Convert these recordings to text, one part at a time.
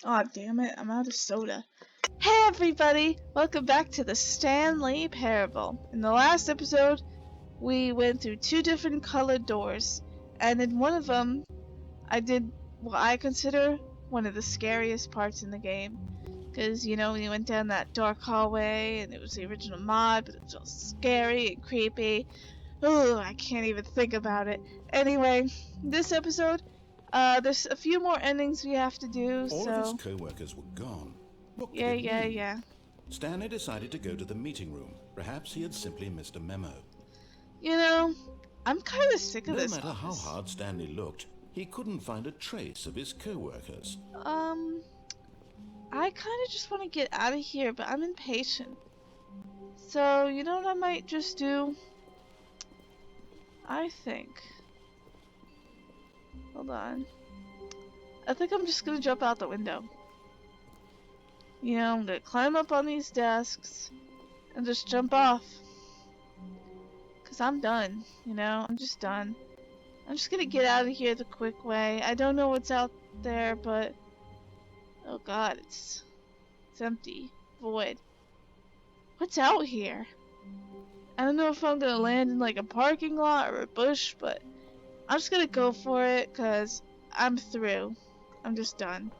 Aw, damn it, I'm out of soda. Hey everybody! Welcome back to the Stanley Parable. In the last episode, we went through two different colored doors, and in one of them, I did what I consider one of the scariest parts in the game. Because, you know, when you went down that dark hallway, and it was the original mod, but it was all scary and creepy. Oh, I can't even think about it. Anyway, this episode, there's a few more endings we have to do, All so... of his co-workers were gone. What could it mean? Yeah. Stanley decided to go to the meeting room. Perhaps he had simply missed a memo. You know, I'm kind of sick of No this matter how office. hard Stanley looked, he couldn't find a trace of his co-workers. I kind of just want to get out of here, but I'm impatient. So, you know what I might just do? I think... Hold on. I think I'm just gonna jump out the window. You know, I'm gonna climb up on these desks and just jump off. Cause I'm done, you know, I'm just done. I'm just gonna get out of here the quick way. I don't know what's out there, but... Oh god, it's empty. Void. What's out here? I don't know if I'm gonna land in like a parking lot or a bush, but I'm just gonna go for it, cause I'm through. I'm just done.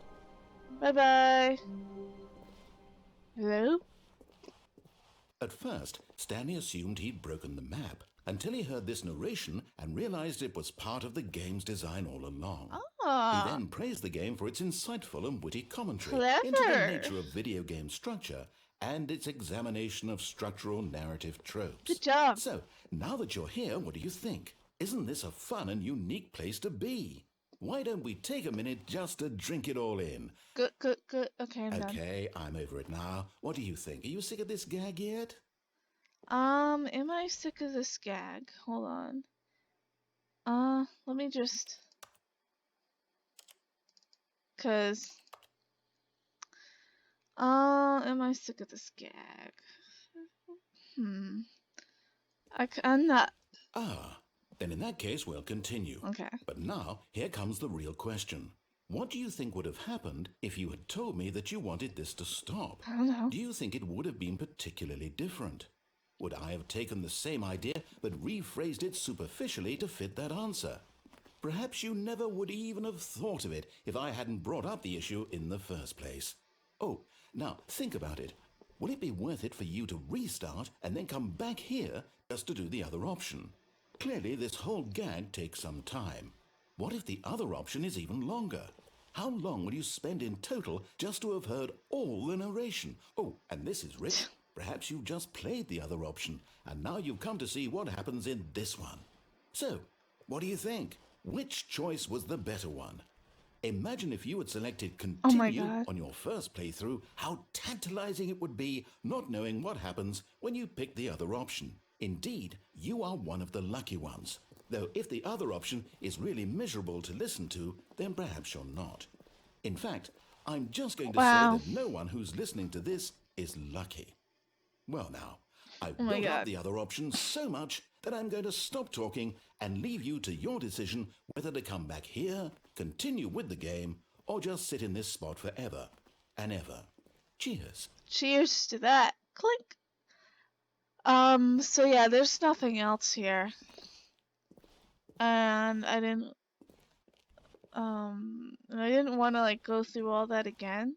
Bye-bye. Hello? At first, Stanley assumed he'd broken the map, until he heard this narration and realized it was part of the game's design all along. He then praised the game for its insightful and witty commentary into the nature of video game structure and its examination of structural narrative tropes. Good job. So, now that you're here, what do you think? Isn't this a fun and unique place to be? Why don't we take a minute just to drink it all in? Good. Okay, I'm done. Okay, I'm over it now. What do you think? Are you sick of this gag yet? Am I sick of this gag? Hold on. Let me just... am I sick of this gag? I'm not... Then in that case, we'll continue. Okay. But now, here comes the real question. What do you think would have happened if you had told me that you wanted this to stop? I don't know. Do you think it would have been particularly different? Would I have taken the same idea but rephrased it superficially to fit that answer? Perhaps you never would even have thought of it if I hadn't brought up the issue in the first place. Oh, now think about it. Will it be worth it for you to restart and then come back here just to do the other option? Clearly, this whole gag takes some time. What if the other option is even longer? How long will you spend in total just to have heard all the narration? Oh, and this is Rick. Perhaps you've just played the other option, and now you've come to see what happens in this one. So, what do you think? Which choice was the better one? Imagine if you had selected continue on your first playthrough, how tantalizing it would be not knowing what happens when you pick the other option. Indeed, you are one of the lucky ones. Though if the other option is really miserable to listen to, then perhaps you're not. In fact, I'm just going to say that no one who's listening to this is lucky. Well now, I've built up the other option so much that I'm going to stop talking and leave you to your decision whether to come back here, continue with the game, or just sit in this spot forever and ever. Cheers. Cheers to that. Clink. So yeah, there's nothing else here. And I didn't want to like go through all that again.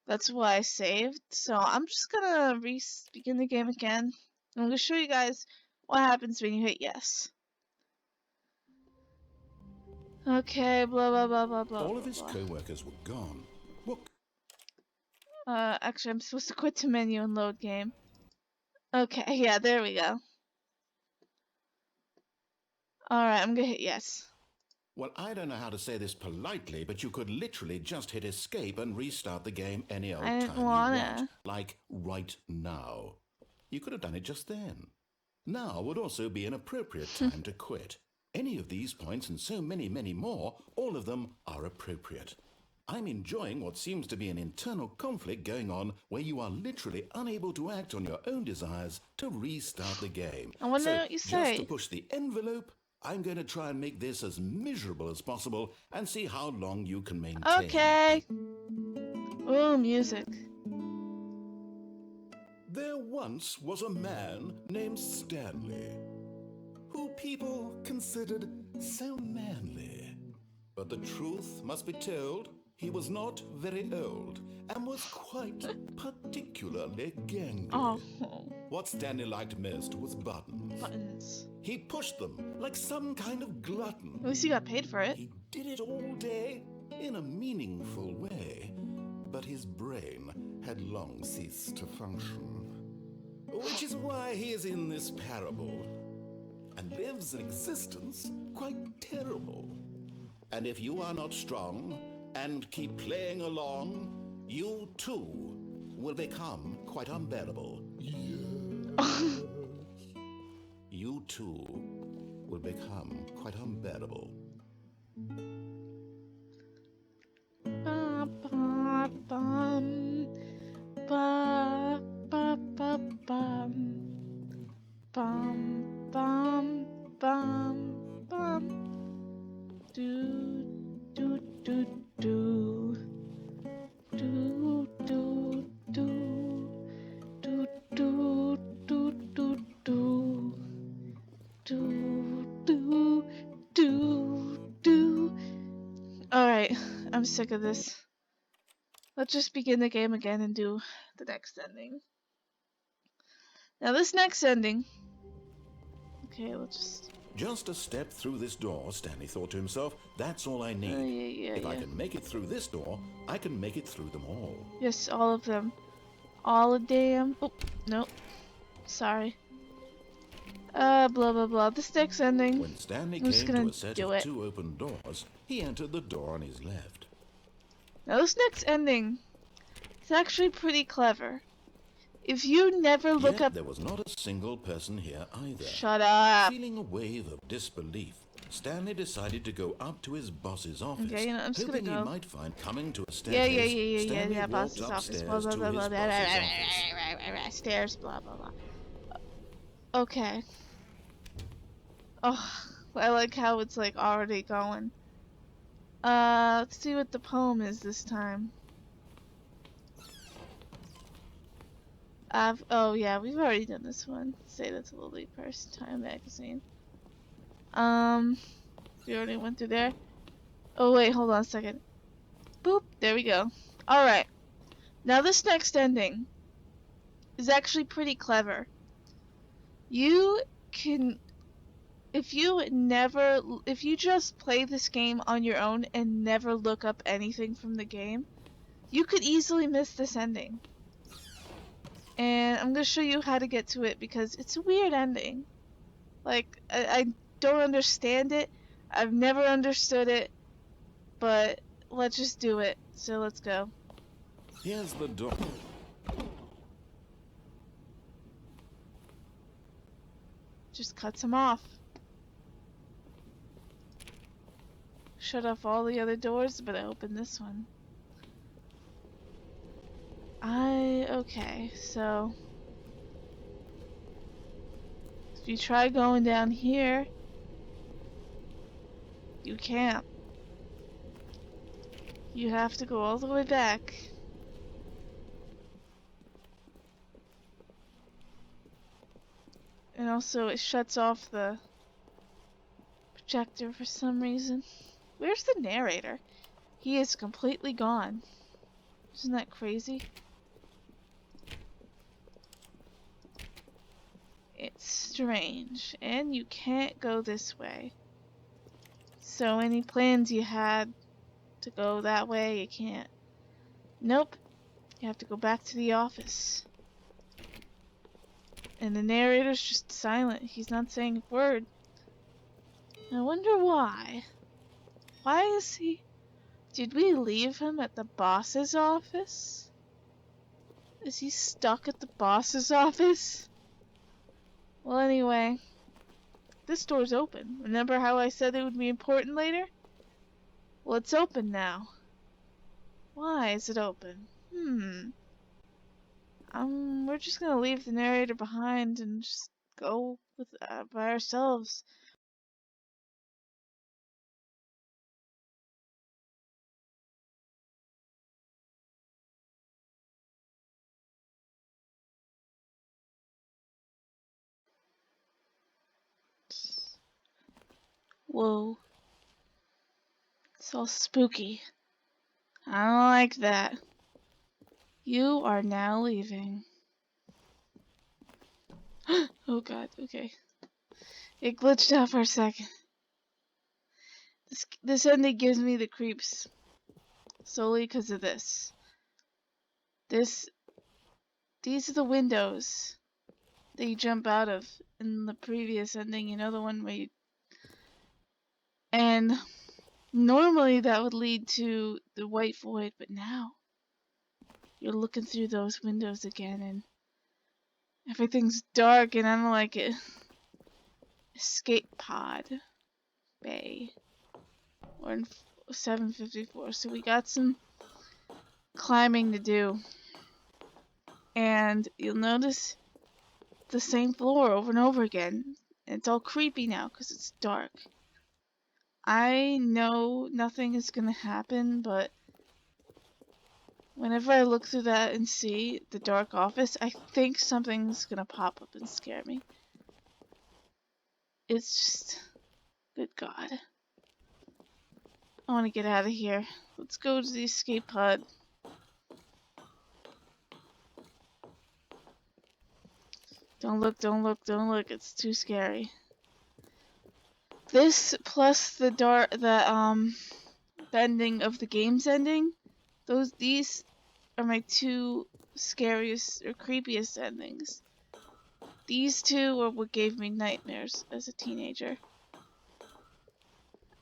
That's why I saved. So I'm just gonna begin the game again. I'm gonna show you guys what happens when you hit yes. Okay, blah. All of his co-workers were gone. What? Actually, I'm supposed to quit the menu and load game. Okay, yeah, there we go. Alright, I'm gonna hit yes. Well, I don't know how to say this politely, but you could literally just hit escape and restart the game any old time you want. Like right now. You could have done it just then. Now would also be an appropriate time to quit. Any of these points and so many more, all of them are appropriate. I'm enjoying what seems to be an internal conflict going on where you are literally unable to act on your own desires to restart the game. I wonder what you say. Just to push the envelope, I'm going to try and make this as miserable as possible and see how long you can maintain. Okay. Oh, music. There once was a man named Stanley, who people considered so manly. But the truth must be told, he was not very old and was quite particularly gangly. Oh, What Stanley liked most was buttons. buttons. He pushed them like some kind of glutton. At least he got paid for it. He did it all day in a meaningful way, but his brain had long ceased to function. Which is why he is in this parable and lives an existence quite terrible. And if you are not strong and keep playing along, you too will become quite unbearable. Yes. You too will become quite unbearable. Ba, ba, bum. Ba, ba, ba, bum. Bum, bum, bum, bum. Do, do, do, do. Do, do, do. Do, do, do, do, do. Do, do, do, do. Alright, I'm sick of this. Let's just begin the game again and do the next ending. Now this next ending... Okay, let's Just a step through this door, Stanley thought to himself. That's all I need. If I can make it through this door, I can make it through them all. Yes, all of them. All a damn... Oh, nope. Sorry. Blah blah blah. This next ending... When Stanley I'm just came gonna to a set do of it. 2 open doors, he entered the door on his left. Now this next ending is actually pretty clever. If you never look Yet up... there was not a single person here either. Shut up. Feeling a wave of disbelief, Stanley decided to go up to his boss's office, Okay, I'm just hoping gonna he go. might find coming to a staircase. Stanley walked boss's upstairs office. to Blah, blah, his blah, blah, blah, boss's office. stairs, blah, blah, blah. Okay. Oh, I like how it's like already going. Let's see what the poem is this time. Oh yeah, we've already done this one. Say that's a Lily Purse Time magazine. We already went through there. Oh wait, hold on a second. Boop, there we go. Alright. Now this next ending is actually pretty clever. You can, if you just play this game on your own and never look up anything from the game, you could easily miss this ending. And I'm gonna show you how to get to it because it's a weird ending. Like, I don't understand it. I've never understood it. But let's just do it. So let's go. Here's the door. Just cuts him off. Shut off all the other doors, but I opened this one. Okay, so if you try going down here, you can't. You have to go all the way back. And also it shuts off the projector for some reason. Where's the narrator? He is completely gone. Isn't that crazy? It's strange. And you can't go this way. So any plans you had to go that way, you can't. Nope. You have to go back to the office. And the narrator's just silent. He's not saying a word. I wonder why. Why is he... Did we leave him at the boss's office? Is he stuck at the boss's office? Well, anyway. This door's open. Remember how I said it would be important later? Well, it's open now. Why is it open? We're just gonna leave the narrator behind and just go with by ourselves. Whoa. It's all spooky. I don't like that. You are now leaving. Oh god, okay. It glitched out for a second. This ending gives me the creeps. Solely because of this. These are the windows that you jump out of in the previous ending, you know, the one where you... And normally that would lead to the white void, but now you're looking through those windows again and everything's dark and I don't like it. Escape pod bay. We're in 754, so we got some climbing to do. And you'll notice the same floor over and over again. And it's all creepy now because it's dark. I know nothing is gonna happen, but whenever I look through that and see the dark office, I think something's gonna pop up and scare me. It's just... Good God. I want to get out of here. Let's go to the escape pod. Don't look, don't look, don't look. It's too scary. This plus the ending of the game's ending. These are my two scariest or creepiest endings. These two are what gave me nightmares as a teenager.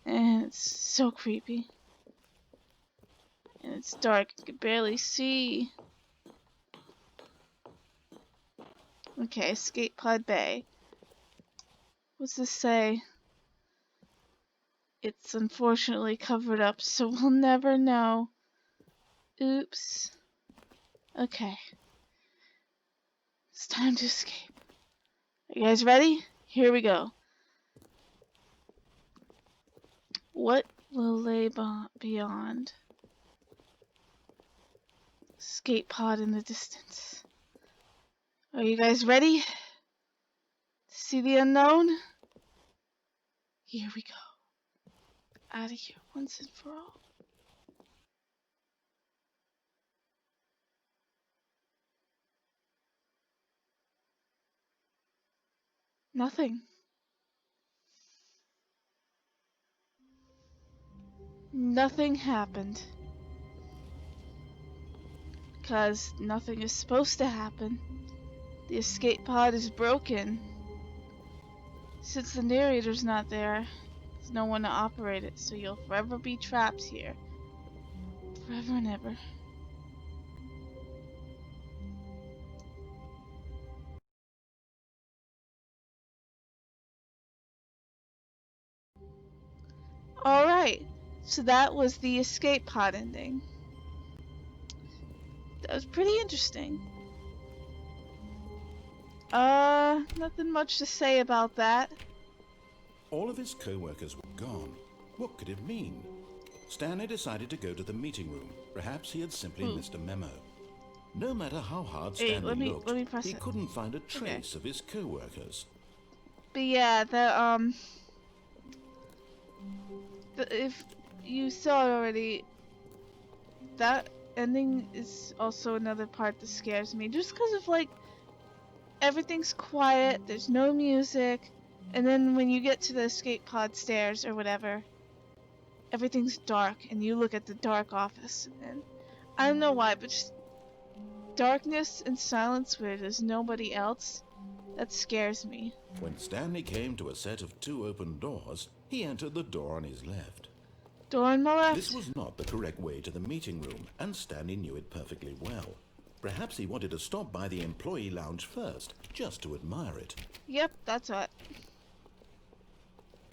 And it's so creepy. And it's dark. You can barely see. Okay, escape pod bay. What's this say? It's unfortunately covered up, so we'll never know. Oops. Okay. It's time to escape. Are you guys ready? Here we go. What will lay beyond? Escape pod in the distance. Are you guys ready to see the unknown? Here we go. Out of here once and for all. Nothing. Nothing happened. Because nothing is supposed to happen. The escape pod is broken. Since the narrator's not there, there's no one to operate it, so you'll forever be trapped here. Forever and ever. Alright, so that was the escape pod ending. That was pretty interesting. Nothing much to say about that. All of his co-workers were gone. What could it mean? Stanley decided to go to the meeting room. Perhaps he had simply missed a memo. No matter how hard Stanley looked, he couldn't find a trace of his co-workers. But yeah, if you saw it already, that ending is also another part that scares me. Just because of, like, everything's quiet, there's no music, and then when you get to the escape pod stairs or whatever, everything's dark, and you look at the dark office, and I don't know why, but just darkness and silence where there's nobody else, that scares me. When Stanley came to a set of 2 open doors, he entered the door on his left. Door on my left? This was not the correct way to the meeting room, and Stanley knew it perfectly well. Perhaps he wanted to stop by the employee lounge first, just to admire it. Yep, that's what.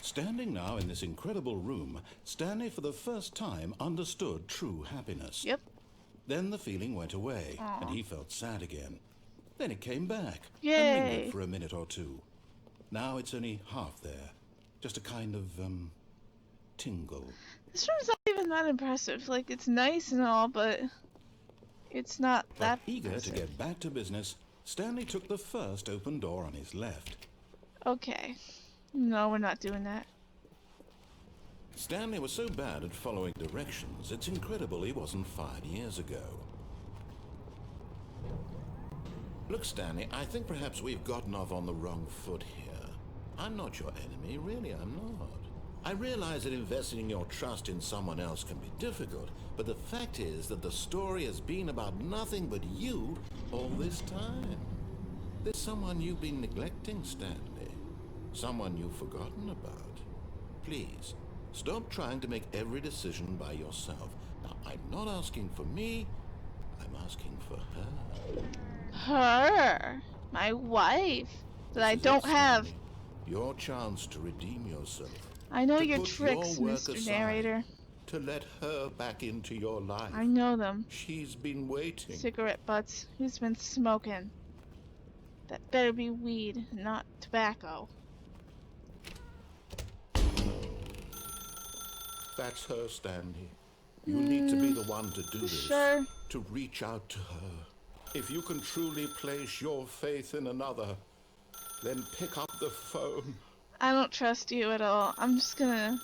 Standing now in this incredible room, Stanley for the first time understood true happiness. Yep. Then the feeling went away, and he felt sad again. Then it came back, Yay. and lingered for a minute or two. Now it's only half there. Just a kind of, tingle. This room's not even that impressive. Like, it's nice and all, but it's not that Eager impressive. to get back to business, Stanley took the first open door on his left. Okay. No, we're not doing that. Stanley was so bad at following directions, it's incredible he wasn't fired years ago. Look, Stanley, I think perhaps we've gotten off on the wrong foot here. I'm not your enemy, really, I'm not. I realize that investing your trust in someone else can be difficult, but the fact is that the story has been about nothing but you all this time. There's someone you've been neglecting, Stanley. Someone you've forgotten about. Please, stop trying to make every decision by yourself. Now, I'm not asking for me, I'm asking for her. Her? My wife? That I This is don't it, have. Stanley. Your chance to redeem yourself. I know To your put tricks, your work Mr. aside, Narrator. to let her back into your life. I know them. She's been waiting. Cigarette butts. Who's been smoking? That better be weed, not tobacco. That's her, Stanley. You need to be the one to do this. Sure. To reach out to her. If you can truly place your faith in another, then pick up the phone. I don't trust you at all. I'm just gonna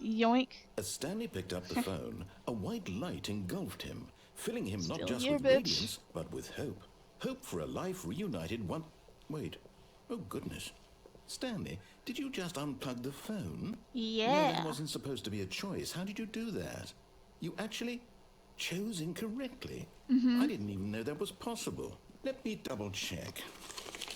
yoink. As Stanley picked up the phone, a white light engulfed him, filling him not Still just here, with bitch. radiance, but with hope. Hope for a life reunited one... Wait. Oh, goodness. Stanley, did you just unplug the phone? No, Yeah. that wasn't supposed to be a choice. How did you do that? You actually chose incorrectly. I didn't even know that was possible. Let me double check.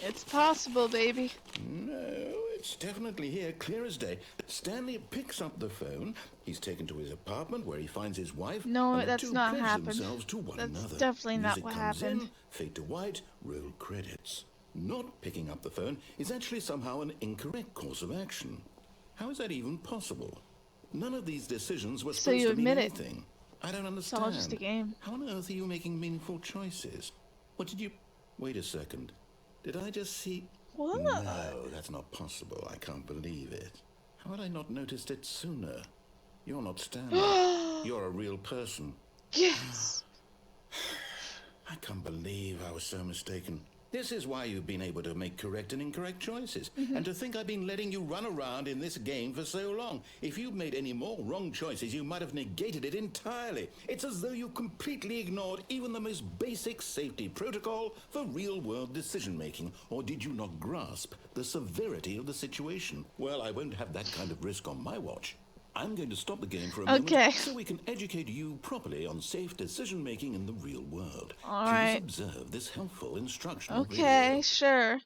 It's possible, baby. No, it's definitely here, clear as day. Stanley picks up the phone. He's taken to his apartment where he finds his wife. No, and the that's two not pledge happened. themselves to one That's another. definitely not Music what comes happened. In, fade to white, roll credits. Not picking up the phone is actually somehow an incorrect course of action. How is that even possible? None of these decisions were So supposed you to mean admit it. anything. I don't It's understand. all just a game. How on earth are you making meaningful choices? What did you... Wait a second. Did I just see... What? No, that's not possible. I can't believe it. How had I not noticed it sooner? You're not Stanley. You're a real person. Yes. I can't believe I was so mistaken. This is why you've been able to make correct and incorrect choices. And to think I've been letting you run around in this game for so long. If you'd made any more wrong choices, you might have negated it entirely. It's as though you completely ignored even the most basic safety protocol for real-world decision-making. Or did you not grasp the severity of the situation? Well, I won't have that kind of risk on my watch. I'm going to stop the game for a Okay. moment so we can educate you properly on safe decision-making in the real world. All Please right. observe this helpful instructional Okay, video. sure.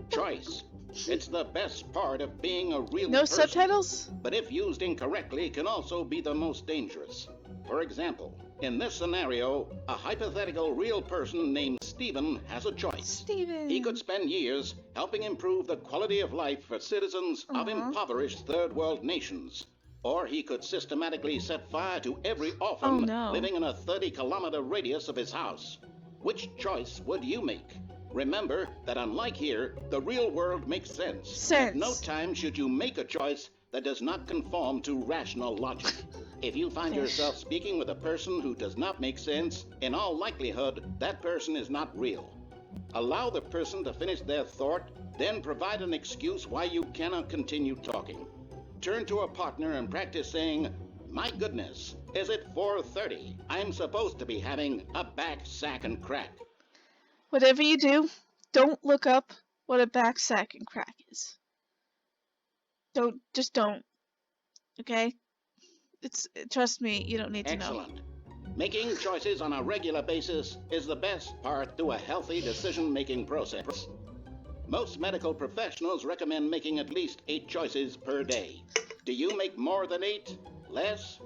Choice. It's the best part of being a real No person. subtitles? But if used incorrectly, can also be the most dangerous. For example, in this scenario, a hypothetical real person named Stephen has a choice. Steven. He could spend years helping improve the quality of life for citizens of impoverished third world nations. Or he could systematically set fire to every orphan Oh, no. living in a 30-kilometer radius of his house. Which choice would you make? Remember that unlike here, the real world makes sense. At no time should you make a choice that does not conform to rational logic. If you find yourself speaking with a person who does not make sense, in all likelihood, that person is not real. Allow the person to finish their thought, then provide an excuse why you cannot continue talking. Turn to a partner and practice saying, "My goodness, is it 4:30? I'm supposed to be having a back sack and crack." Whatever you do, don't look up what a back sack and crack is. Just don't. Okay? Trust me, you don't need to know. Excellent. Making choices on a regular basis is the best part to a healthy decision-making process. Most medical professionals recommend making at least 8 choices per day. Do you make more than 8? Less?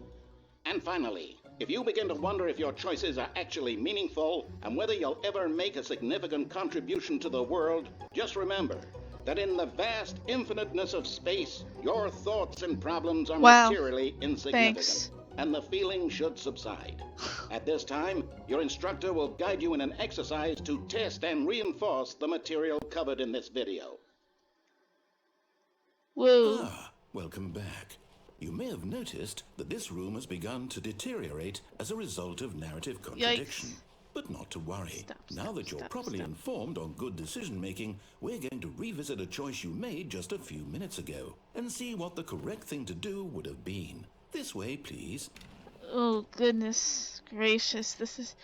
And finally, if you begin to wonder if your choices are actually meaningful and whether you'll ever make a significant contribution to the world, just remember that in the vast infiniteness of space, your thoughts and problems are Wow. materially insignificant. Thanks. And the feeling should subside. At this time, your instructor will guide you in an exercise to test and reinforce the material covered in this video. Woo. Ah, welcome back. You may have noticed that this room has begun to deteriorate as a result of narrative contradiction. But not to worry. Stop, Now that you're properly informed on good decision-making, we're going to revisit a choice you made just a few minutes ago and see what the correct thing to do would have been. This way, please. Oh, goodness gracious. This is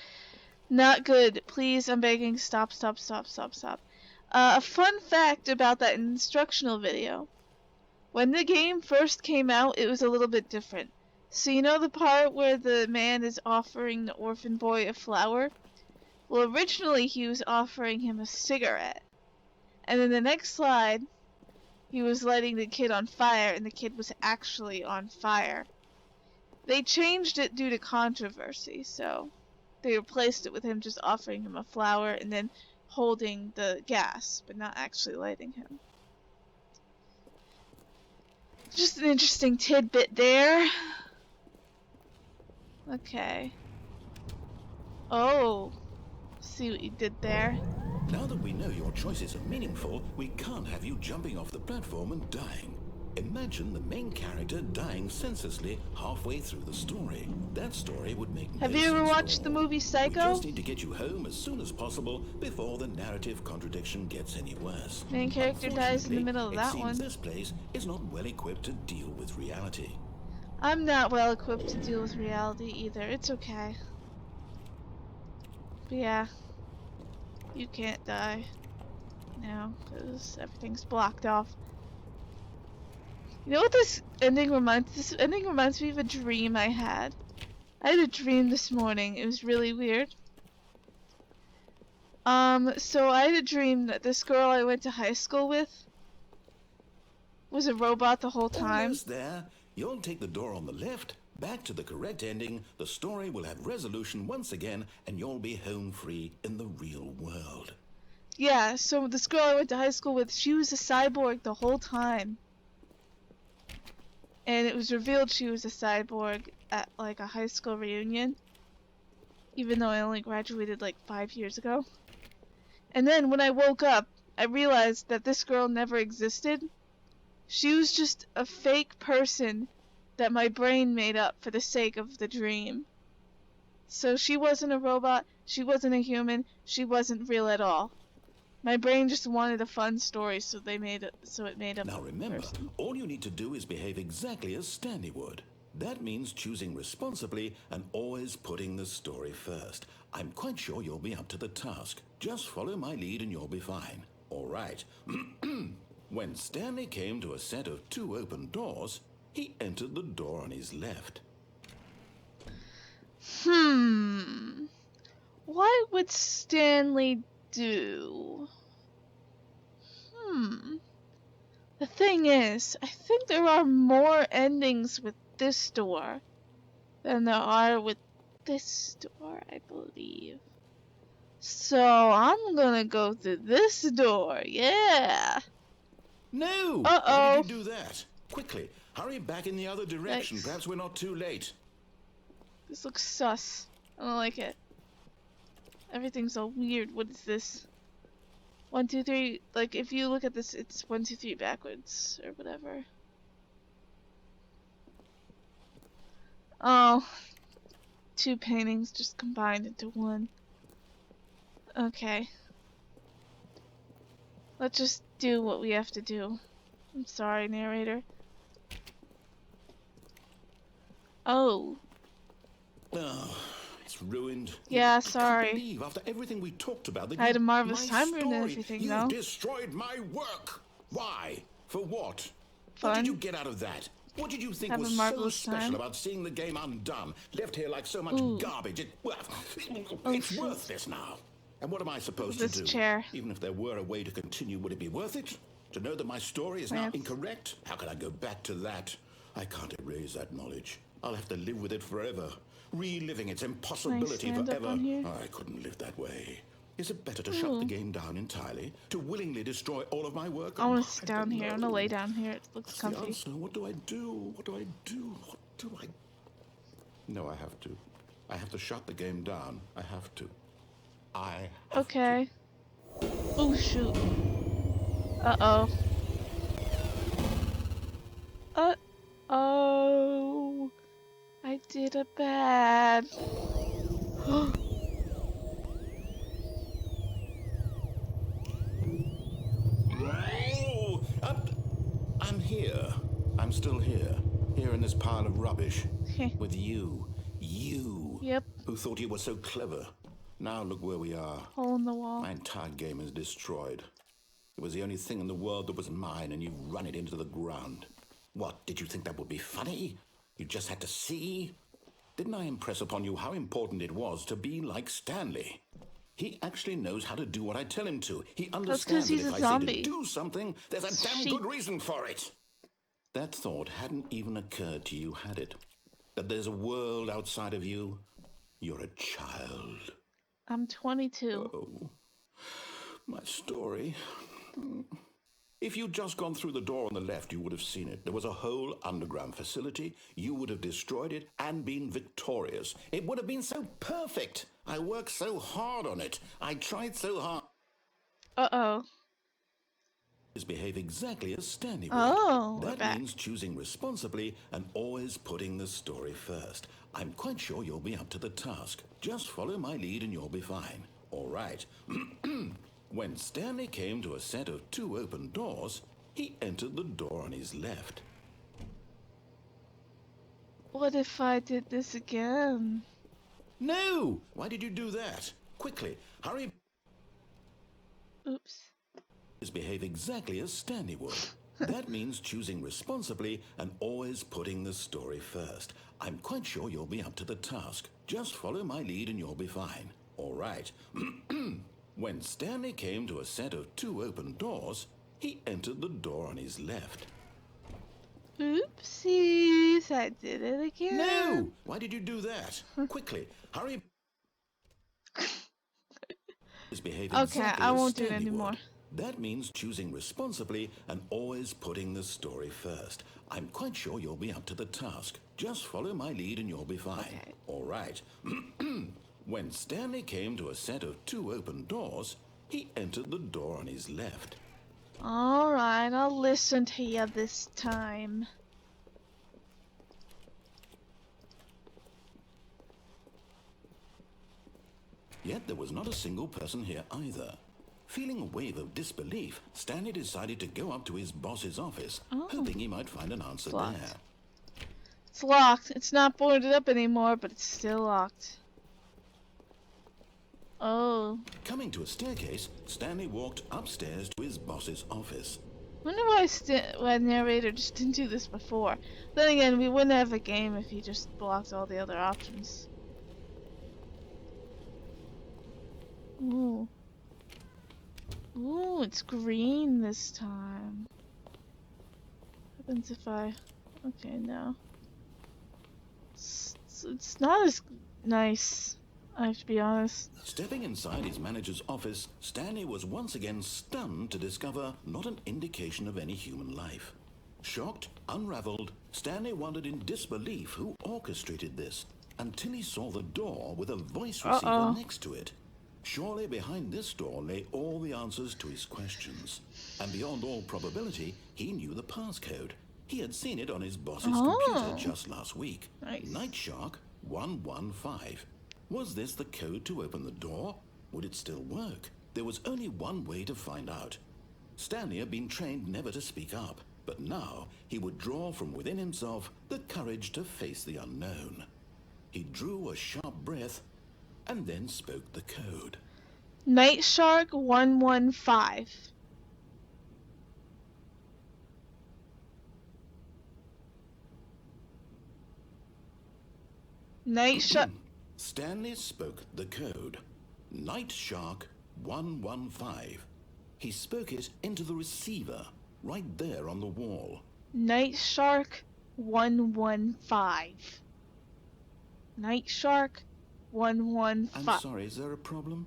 not good. Please, I'm begging. Stop, stop, stop, stop, stop. A fun fact about that instructional video. When the game first came out, it was a little bit different. So you know the part where the man is offering the orphan boy a flower? Well, originally he was offering him a cigarette. And in the next slide, he was lighting the kid on fire, and the kid was actually on fire. They changed it due to controversy, so they replaced it with him just offering him a flower and then holding the gas, but not actually lighting him. Just an interesting tidbit there. Okay. Oh, see what you did there. Now that we know your choices are meaningful, we can't have you jumping off the platform and dying. Imagine the main character dying senselessly halfway through the story. That story would make no sense. Have you ever watched the movie Psycho? We just need to get you home as soon as possible before the narrative contradiction gets any worse. Main character dies in the middle of that one. It seems this place is not well equipped to deal with reality. I'm not well equipped to deal with reality either. It's okay. But yeah, you can't die now because everything's blocked off. You know what this ending reminds? This ending reminds me of a dream I had. I had a dream this morning. It was really weird. So I had a dream that this girl I went to high school with was a robot the whole time. Almost there. You'll take the door on the left, back to the correct ending, the story will have resolution once again, and you'll be home free in the real world. Yeah, so this girl I went to high school with, she was a cyborg the whole time. And it was revealed she was a cyborg at like a high school reunion. Even though I only graduated like 5 years ago. And then when I woke up, I realized that this girl never existed. She was just a fake person that my brain made up for the sake of the dream. So she wasn't a robot, she wasn't a human, she wasn't real at all. My brain just wanted a fun story, so it made up. Now remember, all you need to do is behave exactly as Stanley would. That means choosing responsibly and always putting the story first. I'm quite sure you'll be up to the task. Just follow my lead and you'll be fine. All right. When Stanley came to a set of 2 open doors, he entered the door on his left. What would Stanley do? The thing is, I think there are more endings with this door than there are with this door, I believe. So I'm gonna go through this door, yeah. No! Uh-oh. Why did you do that? Quickly, hurry back in the other direction. Thanks. Perhaps we're not too late. This looks sus. I don't like it. Everything's all weird. What is this? 1, 2, 3. Like, if you look at this, it's 1, 2, 3 backwards or whatever. Oh, 2 paintings just combined into 1. Okay. Let's just do what we have to do. I'm sorry, narrator. Oh. Oh, it's ruined. Yeah, I sorry. can't believe after everything we talked about, I had a marvelous time ruining story, everything, you've though. destroyed my work. Why? For what? Fun. What did you get out of that? What did you think Have a was so marvelous special time. about seeing the game undone, left here like so much garbage? It's shoot. worthless now. And what am I supposed This to do? chair. Even if there were a way to continue, would it be worth it? To know that my story is now Well. incorrect? How can I go back to that? I can't erase that knowledge. I'll have to live with it forever, reliving its impossibility stand up forever. on here? I couldn't live that way. Is it better to shut the game down entirely? To willingly destroy all of my work? I want Oh, to sit down here. I want to lay down here. It looks What's comfy. the answer? What do I do? What do I do? What do I... No, I have to. I have to shut the game down. I have to. I have Okay. Oh, shoot. Uh-oh. Uh-oh. I did a bad. pile of rubbish. With you. You. Yep. Who thought you were so clever. Now look where we are. Hole in the wall. My entire game is destroyed. It was the only thing in the world that was mine, and you've run it into the ground. What, did you think that would be funny? You just had to see? Didn't I impress upon you how important it was to be like Stanley? He actually knows how to do what I tell him to. He understands that if I say to do something, there's a damn good reason for it. That thought hadn't even occurred to you, had it? That there's a world outside of you? You're a child. I'm 22. Oh, my story. If you'd just gone through the door on the left, you would have seen it. There was a whole underground facility. You would have destroyed it and been victorious. It would have been so perfect. I worked so hard on it. I tried so hard. Uh-oh. Behave exactly as Stanley would. Oh, that means choosing responsibly and always putting the story first. I'm quite sure you'll be up to the task. Just follow my lead and you'll be fine. All right. When Stanley came to a set of 2 open doors, he entered the door on his left. What if I did this again? No! Why did you do that? Quickly, hurry. Oops. Behave exactly as Stanley would. That means choosing responsibly and always putting the story first. I'm quite sure you'll be up to the task. Just follow my lead and you'll be fine. All right. When Stanley came to a set of 2 open doors, he entered the door on his left. Oopsies, I did it again. No! Why did you do that? Quickly, hurry. Okay, I won't do it anymore. That means choosing responsibly and always putting the story first. I'm quite sure you'll be up to the task. Just follow my lead and you'll be fine. Okay. All right. When Stanley came to a set of 2 open doors, he entered the door on his left. All right, I'll listen to you this time. Yet there was not a single person here either. Feeling a wave of disbelief, Stanley decided to go up to his boss's office, hoping he might find an answer there. It's locked. It's not boarded up anymore, but it's still locked. Oh. Coming to a staircase, Stanley walked upstairs to his boss's office. Wonder why Narrator just didn't do this before. Then again, we wouldn't have a game if he just blocked all the other options. Ooh. Ooh, it's green this time. What happens if I... Okay, no. It's not as nice, I have to be honest. Stepping inside his manager's office, Stanley was once again stunned to discover not an indication of any human life. Shocked, unraveled, Stanley wondered in disbelief who orchestrated this, until he saw the door with a voice receiver next to it. Surely behind this door lay all the answers to his questions. And beyond all probability, he knew the passcode. He had seen it on his boss's computer just last week. Nice. Night Shark 115. Was this the code to open the door? Would it still work? There was only one way to find out. Stanley had been trained never to speak up, but now he would draw from within himself the courage to face the unknown. He drew a sharp breath and then spoke the code. Night Shark 115. Night Shark. Stanley spoke the code. Night Shark 115. He spoke it into the receiver, right there on the wall. Night Shark 115. Night Shark 115. I'm sorry, is there a problem?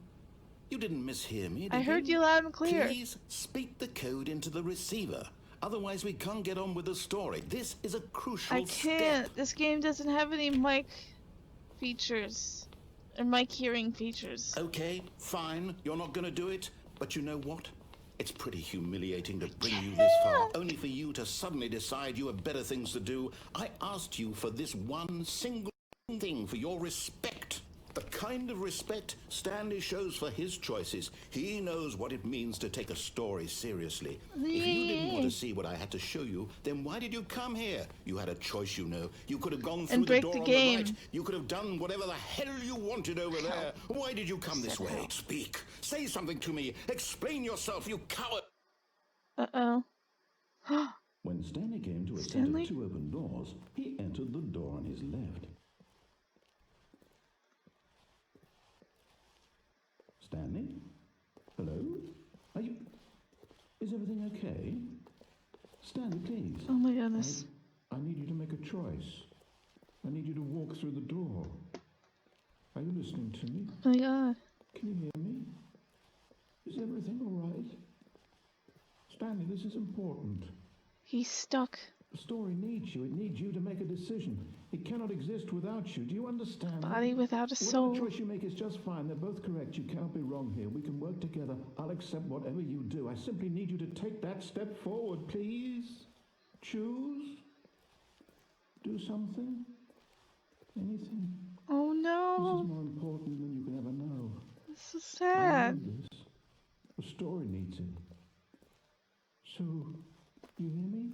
You didn't mishear me, did you? I heard you loud and clear. Please speak the code into the receiver. Otherwise we can't get on with the story. This is a crucial step. I can't. This game doesn't have any mic features. Or mic hearing features. Okay, fine. You're not going to do it. But you know what? It's pretty humiliating to bring you this far, only for you to suddenly decide you have better things to do. I asked you for this one single thing, for your respect. The kind of respect Stanley shows for his choices. He knows what it means to take a story seriously. If you didn't want to see what I had to show you, then why did you come here? You had a choice, you know. You could have gone through the door on the right. You could have done whatever the hell you wanted over there. Why did you come this way? Speak. Say something to me. Explain yourself, you coward. Uh-oh. When Stanley came to a set of 2 open doors, he entered the door on his left. Stanley? Hello? Are you... Is everything okay? Stanley, please. Oh my goodness. I need you to make a choice. I need you to walk through the door. Are you listening to me? Oh my god. Can you hear me? Is everything all right? Stanley, this is important. He's stuck. The story needs you. It needs you to make a decision. It cannot exist without you. Do you understand? Body without a soul. Whatever choice you make is just fine. They're both correct. You cannot be wrong here. We can work together. I'll accept whatever you do. I simply need you to take that step forward, please. Choose. Do something. Anything. Oh no. This is more important than you can ever know. This is sad. I know this. The story needs it. So, you hear me?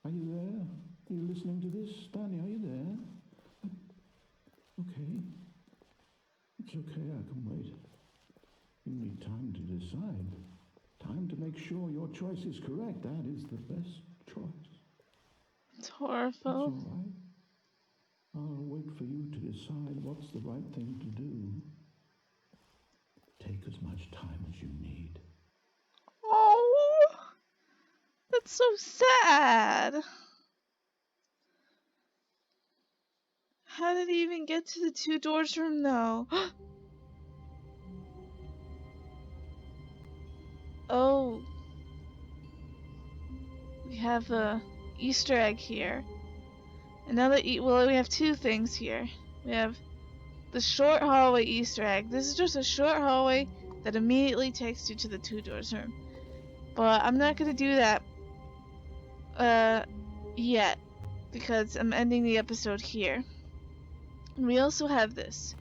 Are you there? Are you listening to this? Stanley, are you there? Okay. It's okay, I can wait. You need time to decide. Time to make sure your choice is correct. That is the best choice. It's horrible. That's all right. I'll wait for you to decide what's the right thing to do. Take as much time as you need. Oh, that's so sad. How did he even get to the 2 doors room though? Oh. We have a Easter egg here. Another well, we have 2 things here. We have the short hallway Easter egg. This is just a short hallway that immediately takes you to the 2 doors room. But I'm not gonna do that yet, because I'm ending the episode here. And we also have this.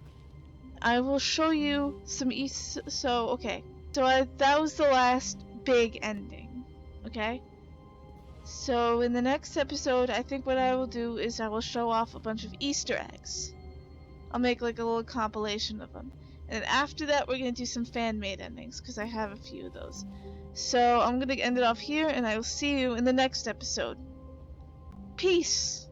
I will show you some okay. So that was the last big ending. Okay? So in the next episode, I think what I will do is I will show off a bunch of Easter eggs. I'll make like a little compilation of them. And after that, we're going to do some fan-made endings, because I have a few of those. So I'm going to end it off here, and I will see you in the next episode. Peace!